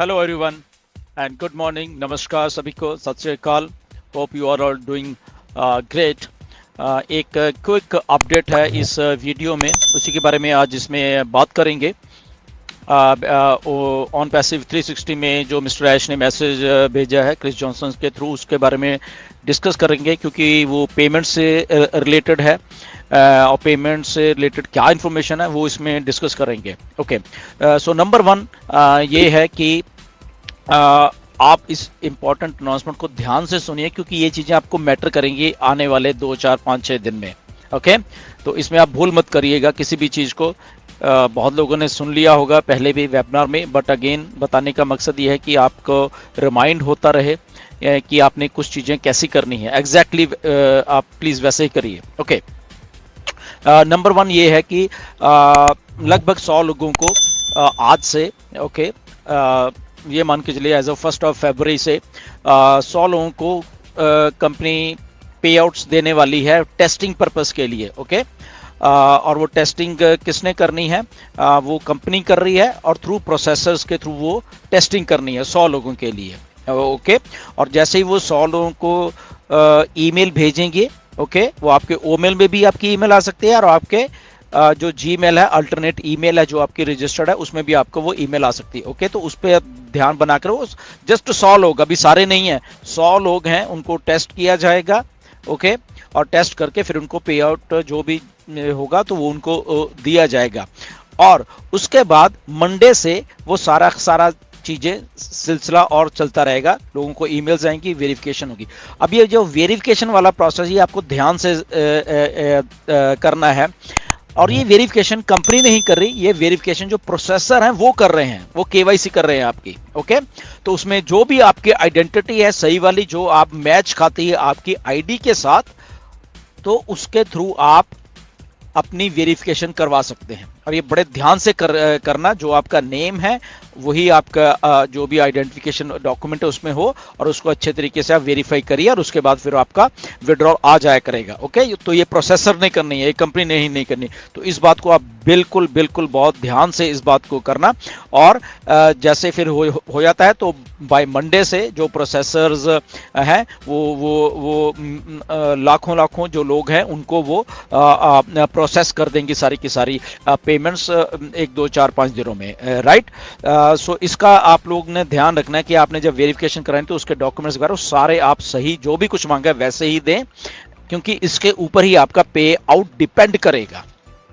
Hello everyone and good morning, नमस्कार सभी को, सत श्री अकाल। Hope you are all doing great. एक क्विक अपडेट है इस वीडियो में, उसी के बारे में आज इसमें बात करेंगे। ऑन पैसिव 360 में जो मिस्टर ऐश ने मैसेज भेजा है क्रिस जॉनसन के थ्रू, उसके बारे में डिस्कस करेंगे क्योंकि वो पेमेंट से रिलेटेड है और पेमेंट से रिलेटेड क्या इन्फॉर्मेशन है वो इसमें डिस्कस करेंगे। ओके, सो नंबर 1 ये है कि आप इस इम्पॉर्टेंट अनाउंसमेंट को ध्यान से सुनिए क्योंकि ये चीज़ें आपको मैटर करेंगी आने वाले 2, 4, 5, 6 दिन में। ओके, तो इसमें आप भूल मत करिएगा किसी भी चीज़ को। बहुत लोगों ने सुन लिया होगा पहले भी वेबिनार में, बट अगेन बताने का मकसद ये है कि आपको रिमाइंड होता रहे कि आपने कुछ चीज़ें कैसी करनी है। एग्जैक्टली आप प्लीज़ वैसे ही करिए। ओके, नंबर 1 ये है कि लगभग 100 लोगों को आज से, ओके, ये मान के चलिए एज ऑफ 1 फरवरी से 100 लोगों को कंपनी पे आउट्स देने वाली है टेस्टिंग पर्पस के लिए। ओके, और वो टेस्टिंग किसने करनी है? वो कंपनी कर रही है और थ्रू प्रोसेसर्स के थ्रू वो टेस्टिंग करनी है 100 लोगों के लिए। ओके, और जैसे ही वो 100 लोगों को ईमेल भेजेंगे, ओके, वो आपके ओमेल में भी आपकी ईमेल आ सकती है और आपके जो जीमेल है, अल्टरनेट ईमेल है जो आपकी रजिस्टर्ड है, उसमें भी आपको वो ईमेल आ सकती है। ओके, तो उस पर ध्यान बनाकर वो जस्ट 100 लोग, अभी सारे नहीं हैं, 100 लोग हैं, उनको टेस्ट किया जाएगा। ओके, और टेस्ट करके फिर उनको पे आउट जो भी होगा तो वो उनको दिया जाएगा। और उसके बाद मंडे से वो सारा चीजें सिलसिला और चलता रहेगा, लोगों को ईमेल्स आएंगी, वेरिफिकेशन होगी। अब ये जो वेरिफिकेशन वाला प्रोसेस ये आपको ध्यान से करना है। और ये वेरिफिकेशन कंपनी नहीं कर रही, ये वेरिफिकेशन जो प्रोसेसर हैं वो कर रहे हैं, वो केवाईसी कर रहे हैं आपकी। ओके, तो उसमें जो भी आपकी आइडेंटिटी है सही वाली, जो आप मैच खाती है आपकी आईडी के साथ, तो उसके थ्रू आप अपनी वेरिफिकेशन करवा सकते हैं। और ये बड़े ध्यान से करना, जो आपका नेम है वही आपका जो भी आइडेंटिफिकेशन डॉक्यूमेंट है उसमें हो, और उसको अच्छे तरीके से आप वेरीफाई करिए और उसके बाद फिर आपका विड्रॉल आ जाया करेगा। ओके, तो ये प्रोसेसर नहीं करनी है, ये कंपनी नहीं करनी। तो इस बात को आप बिल्कुल बहुत ध्यान से इस बात को करना। और जैसे फिर हो जाता है तो बाय मंडे से जो प्रोसेसर्स हैं वो लाखों जो लोग हैं उनको वो प्रोसेस कर देंगी सारी की सारी पेमेंट्स 1, 2, 4, 5 दिनों में। राइट, सो इसका आप लोग ने ध्यान रखना है कि आपने जब वेरिफिकेशन कराएं तो उसके डॉक्यूमेंट्स वगैरह सारे आप सही, जो भी कुछ मांगा है वैसे ही दें, क्योंकि इसके ऊपर ही आपका पे आउट डिपेंड करेगा।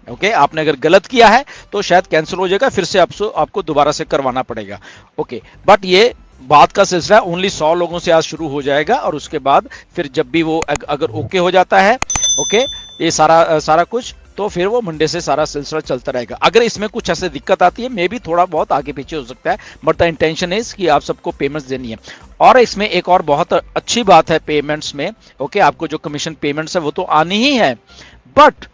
ओके, आपने अगर गलत किया है तो शायद कैंसिल हो जाएगा, फिर से आपको दोबारा से करवाना पड़ेगा। ओके, बट ये बात का सिलसिला ओनली 100 लोगों से आज शुरू हो जाएगा और उसके बाद फिर जब भी वो अगर ओके हो जाता है, ओके, ये सारा कुछ, तो फिर वो मंडे से सारा सिलसिला चलता रहेगा। अगर इसमें कुछ ऐसे दिक्कत आती है, मे भी थोड़ा बहुत आगे पीछे हो सकता है, बट द इंटेंशन इज कि आप सबको पेमेंट्स देनी है। और इसमें एक और बहुत अच्छी बात है पेमेंट्स में, ओके, आपको जो कमीशन पेमेंट्स है वो तो आनी ही है, बट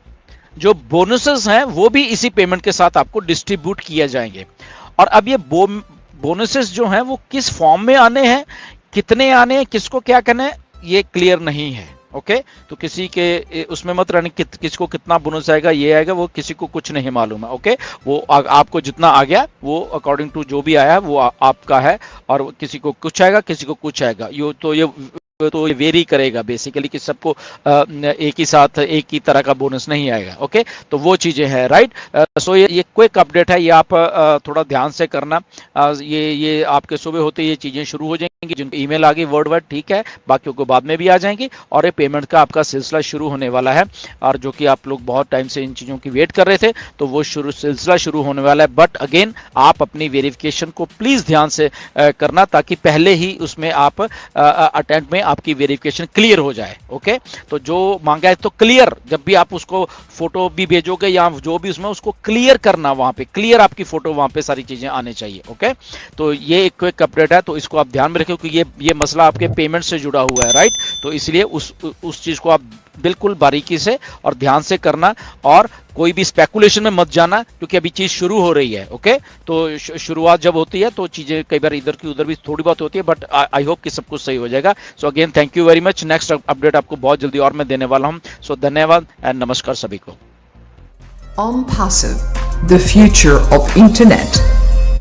जो बोनसेस हैं वो भी इसी पेमेंट के साथ आपको डिस्ट्रीब्यूट किए जाएंगे। और अब ये बोनसेस जो हैं वो किस फॉर्म में आने हैं, कितने आने हैं, किसको क्या करना है, ये क्लियर नहीं है। ओके, तो किसी के उसमें मत रहने किसको कितना बोनस आएगा, ये आएगा, वो किसी को कुछ नहीं मालूम है। ओके, वो आपको जितना आ गया वो अकॉर्डिंग टू जो भी आया वो आपका है, और किसी को कुछ आएगा, किसी को कुछ आएगा। ये वेरी करेगा बेसिकली कि सबको एक ही साथ एक ही तरह का बोनस नहीं आएगा। ओके, तो वो चीजें हैं। राइट, सो ये क्विक अपडेट है, ये आप थोड़ा ध्यान से करना। ये आपके सुबह होते ये चीजें शुरू हो जाएंगी, जिनको ईमेल आ गई वर्ड वर्ड, ठीक है, बाकियों को बाद में भी आ जाएंगी, और ये पेमेंट का आपका सिलसिला शुरू होने वाला है। और जो कि आप लोग बहुत टाइम से इन चीजों की वेट कर रहे थे, तो वो सिलसिला शुरू होने वाला है। बट अगेन आप अपनी वेरिफिकेशन को प्लीज ध्यान से करना, ताकि पहले ही उसमें आप अटेम्प्ट में आपकी वेरिफिकेशन क्लियर हो जाए। ओके, तो जो मांगा है तो क्लियर, जब भी आप उसको फोटो भी भेजोगे या जो भी उसमें, उसको क्लियर करना, वहां पे क्लियर आपकी फोटो, वहां पे सारी चीजें आने चाहिए। ओके, तो ये एक क्विक अपडेट है, तो इसको आप ध्यान में रखें क्योंकि ये मसला आपके पेमेंट से जुड़ा हुआ है। राइट, तो इसलिए उस चीज को आप बिल्कुल बारीकी से और ध्यान से करना, और कोई भी स्पेकुलेशन में मत जाना क्योंकि अभी चीज शुरू हो रही है। ओके, तो शुरुआत जब होती है तो चीजें कई बार इधर की उधर भी थोड़ी बहुत होती है, बट आई होप कि सब कुछ सही हो जाएगा। So again thank you very much. Next update आपको बहुत जल्दी और मैं देने वाला हूं। सो धन्यवाद एंड नमस्कार सभी को। On Passive, the future of internet.